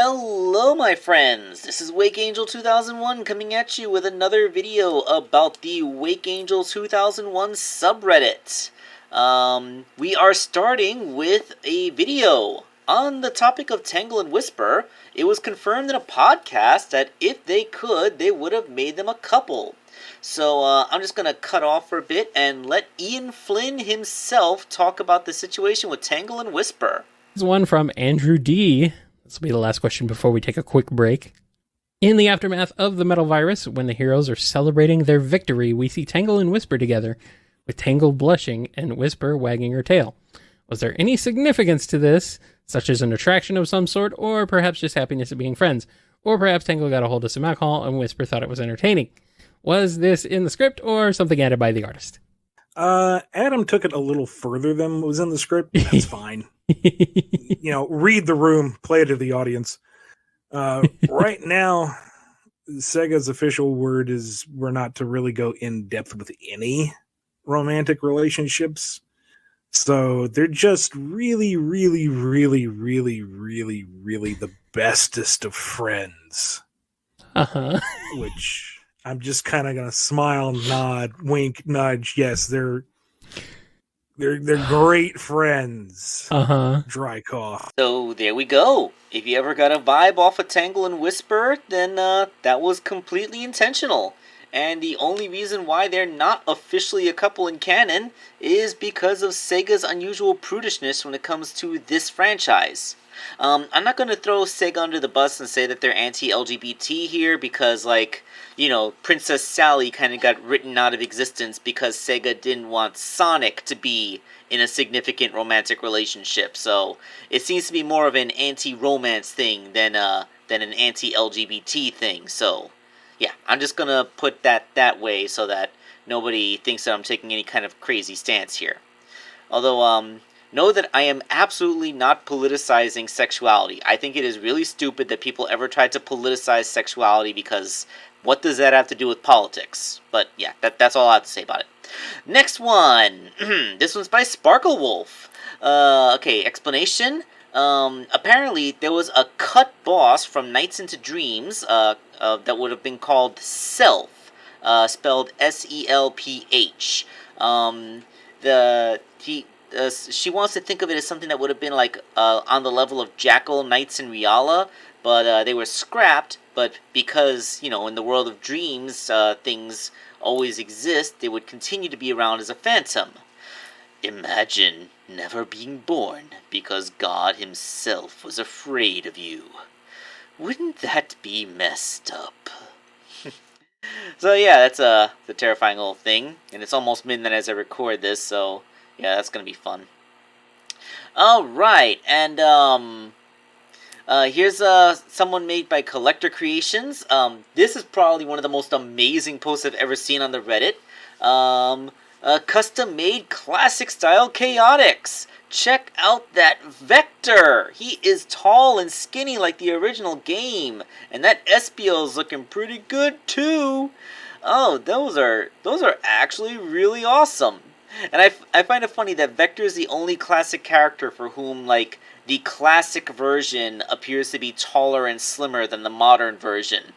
Hello my friends, this is Wakeangel2001 coming at you with another video about the Wakeangel2001 subreddit. We are starting with a video on the topic of Tangle and Whisper. It was confirmed in a podcast that if they could, they would have made them a couple. So I'm just going to cut off for a bit and let Ian Flynn himself talk about the situation with Tangle and Whisper. This is one from Andrew D. This will be the last question before we take a quick break. In the aftermath of the metal virus, when the heroes are celebrating their victory, we see Tangle and Whisper together, with Tangle blushing and Whisper wagging her tail. Was there any significance to this, such as an attraction of some sort, or perhaps just happiness at being friends? Or perhaps Tangle got a hold of some alcohol and Whisper thought it was entertaining. Was this in the script or something added by the artist? Adam took it a little further than was in the script. That's fine. Read the room, play it to the audience. Right now, Sega's official word is we're not to really go in depth with any romantic relationships. So they're just really, really, really, really, really, really the bestest of friends. Uh-huh. Which I'm just kind of going to smile, nod, wink, nudge. Yes, they're great friends. Uh-huh. Dry cough. So there we go. If you ever got a vibe off of Tangle and Whisper, then that was completely intentional. And the only reason why they're not officially a couple in canon is because of Sega's unusual prudishness when it comes to this franchise. I'm not going to throw Sega under the bus and say that they're anti-LGBT here because, Princess Sally kind of got written out of existence because Sega didn't want Sonic to be in a significant romantic relationship. So it seems to be more of an anti-romance thing than an anti-LGBT thing. So yeah, I'm just going to put that way so that nobody thinks that I'm taking any kind of crazy stance here. Although, know that I am absolutely not politicizing sexuality. I think it is really stupid that people ever tried to politicize sexuality because what does that have to do with politics? But yeah, that's all I have to say about it. Next one. This one's by Sparkle Wolf. Okay, explanation. Apparently there was a cut boss from Nights into Dreams that would have been called Self, spelled S-E-L-P-H. She wants to think of it as something that would have been on the level of Jackal, Knights, and Riala, but they were scrapped. But because, in the world of dreams, things always exist, they would continue to be around as a phantom. Imagine never being born because God himself was afraid of you. Wouldn't that be messed up? So yeah, that's the terrifying little thing, and it's almost midnight as I record this, so yeah, that's gonna be fun. Alright, and here's someone made by Collector Creations. This is probably one of the most amazing posts I've ever seen on the Reddit. Custom-made classic-style chaotix. Check out that Vector. He is tall and skinny like the original game, and that Espio's looking pretty good too. Oh, those are actually really awesome. And I find it funny that Vector is the only classic character for whom, the classic version appears to be taller and slimmer than the modern version.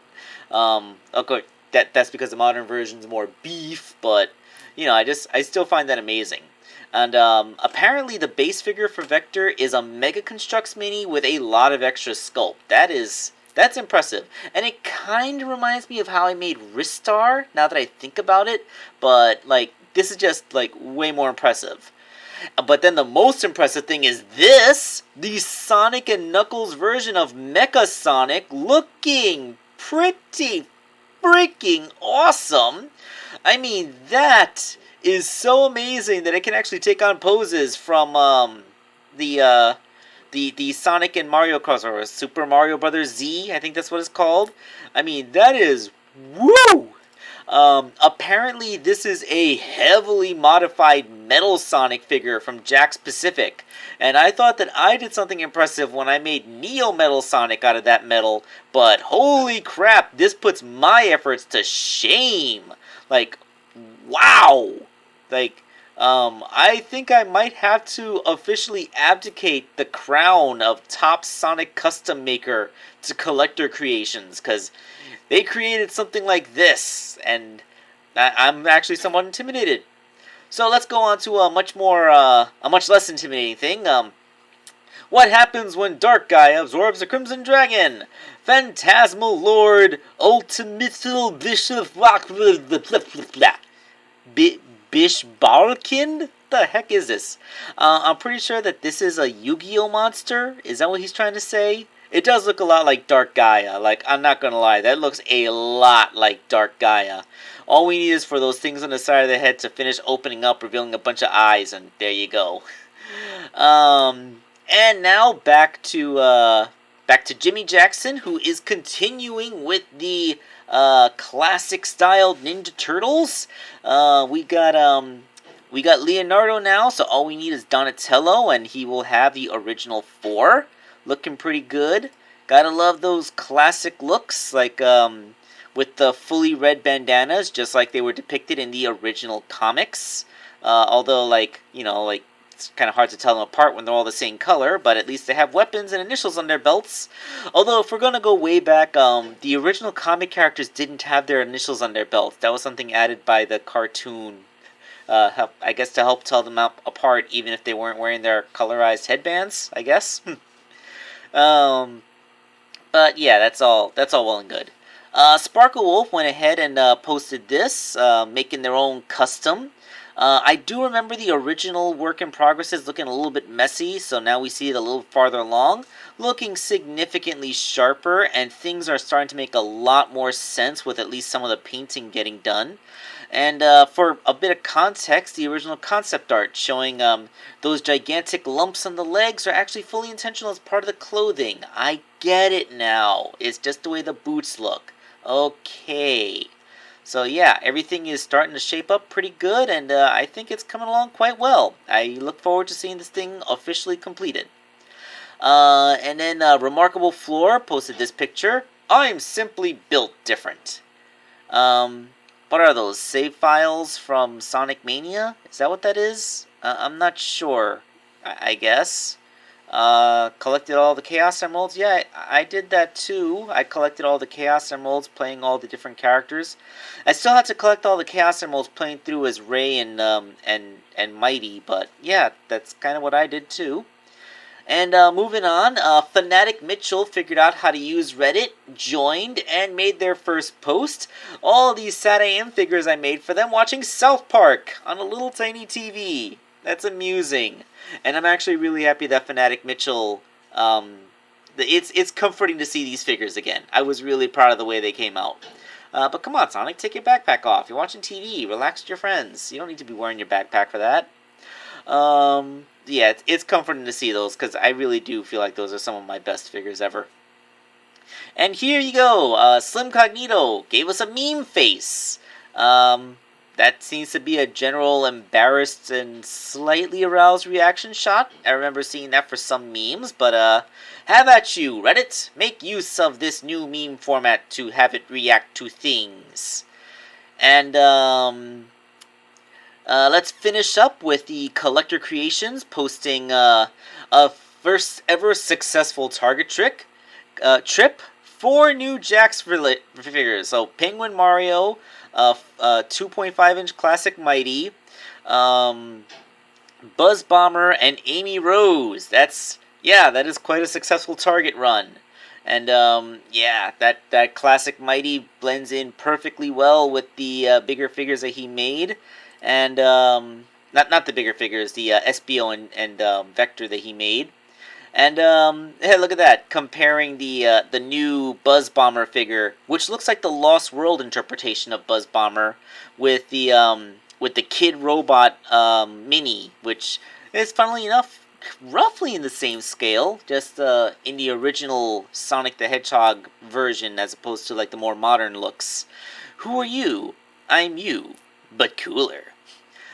Okay, that's because the modern version's more beef, but, I still find that amazing. And, apparently the base figure for Vector is a Mega Construx Mini with a lot of extra sculpt. That's impressive. And it kind of reminds me of how I made Ristar, now that I think about it, but, this is just, way more impressive. But then the most impressive thing is this! The Sonic and Knuckles version of Mecha Sonic looking pretty freaking awesome! I mean, that is so amazing that it can actually take on poses from, the Sonic and Mario crossover, Super Mario Bros. Z, I think that's what it's called. I mean, that is, woo! Apparently this is a heavily modified Metal Sonic figure from Jakks Pacific, and I thought that I did something impressive when I made Neo Metal Sonic out of that metal, but holy crap, this puts my efforts to shame. Wow! I think I might have to officially abdicate the crown of top Sonic custom maker to Collector Creations, because they created something like this, and I'm actually somewhat intimidated. So let's go on to a much less intimidating thing. What happens when Dark Guy absorbs a Crimson Dragon? Phantasmal Lord Ultimithil Bishop Bishbalkin? The heck is this? I'm pretty sure that this is a Yu-Gi-Oh monster. Is that what he's trying to say? It does look a lot like Dark Gaia. Like, I'm not gonna lie, that looks a lot like Dark Gaia. All we need is for those things on the side of the head to finish opening up, revealing a bunch of eyes, and there you go. And now back to Jimmy Jackson, who is continuing with the classic style Ninja Turtles. We got Leonardo now, so all we need is Donatello, and he will have the original 4. Looking pretty good. Gotta love those classic looks, like with the fully red bandanas, just like they were depicted in the original comics. Although, like, it's kind of hard to tell them apart when they're all the same color, but at least they have weapons and initials on their belts. Although, if we're gonna go way back, the original comic characters didn't have their initials on their belts. That was something added by the cartoon. I guess to help tell them apart, even if they weren't wearing their colorized headbands, I guess. But yeah, that's all well and good. Sparkle Wolf went ahead and posted this, making their own custom. I do remember the original work in progress is looking a little bit messy, so now we see it a little farther along, looking significantly sharper, and things are starting to make a lot more sense with at least some of the painting getting done. And for a bit of context, the original concept art showing those gigantic lumps on the legs are actually fully intentional as part of the clothing. I get it now. It's just the way the boots look. Okay. So yeah, everything is starting to shape up pretty good, and I think it's coming along quite well. I look forward to seeing this thing officially completed. And then Remarkable Floor posted this picture. I'm simply built different. What are those, save files from Sonic Mania? Is that what that is? I'm not sure, I guess. Collected all the Chaos Emeralds. Yeah, I did that too. I collected all the Chaos Emeralds, playing all the different characters. I still had to collect all the Chaos Emeralds, playing through as Ray and Mighty, but yeah, that's kind of what I did too. And moving on, Fanatic Mitchell figured out how to use Reddit, joined, and made their first post. All these Sad AM figures I made for them watching South Park on a little tiny TV. That's amusing. And I'm actually really happy that Fanatic Mitchell, it's comforting to see these figures again. I was really proud of the way they came out. But come on, Sonic, take your backpack off. You're watching TV. Relax with your friends. You don't need to be wearing your backpack for that. Yeah, it's comforting to see those, because I really do feel like those are some of my best figures ever. And here you go, Slim Cognito gave us a meme face. That seems to be a general embarrassed and slightly aroused reaction shot. I remember seeing that for some memes, but have at you, Reddit. Make use of this new meme format to have it react to things. And let's finish up with the Collector Creations posting a first ever successful Target trip. 4 new Jax figures. So Penguin Mario, 2.5-inch Classic Mighty, Buzz Bomber, and Amy Rose. That is quite a successful Target run. And that Classic Mighty blends in perfectly well with the bigger figures that he made. And not the bigger figures, the SBO and Vector that he made. And hey, look at that, comparing the new Buzz Bomber figure, which looks like the Lost World interpretation of Buzz Bomber, with the Kid Robot Mini, which is, funnily enough, roughly in the same scale, just in the original Sonic the Hedgehog version, as opposed to like the more modern looks. Who are you? I'm you, but cooler.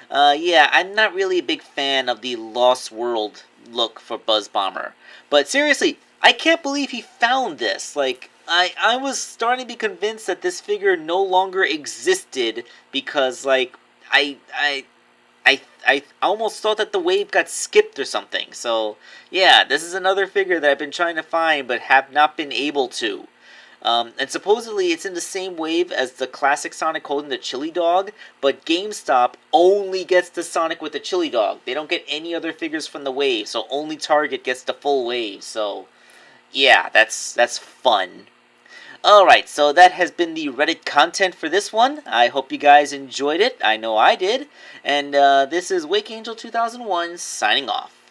Yeah, I'm not really a big fan of the Lost World look for Buzz Bomber. But seriously, I can't believe he found this. Like, I was starting to be convinced that this figure no longer existed because, like, I I almost thought that the wave got skipped or something. So, yeah, this is another figure that I've been trying to find but have not been able to. And supposedly it's in the same wave as the classic Sonic holding the chili dog, but GameStop only gets the Sonic with the chili dog. They don't get any other figures from the wave, so only Target gets the full wave. So, yeah, that's fun. Alright, so that has been the Reddit content for this one. I hope you guys enjoyed it. I know I did. And this is Wakeangel2001 signing off.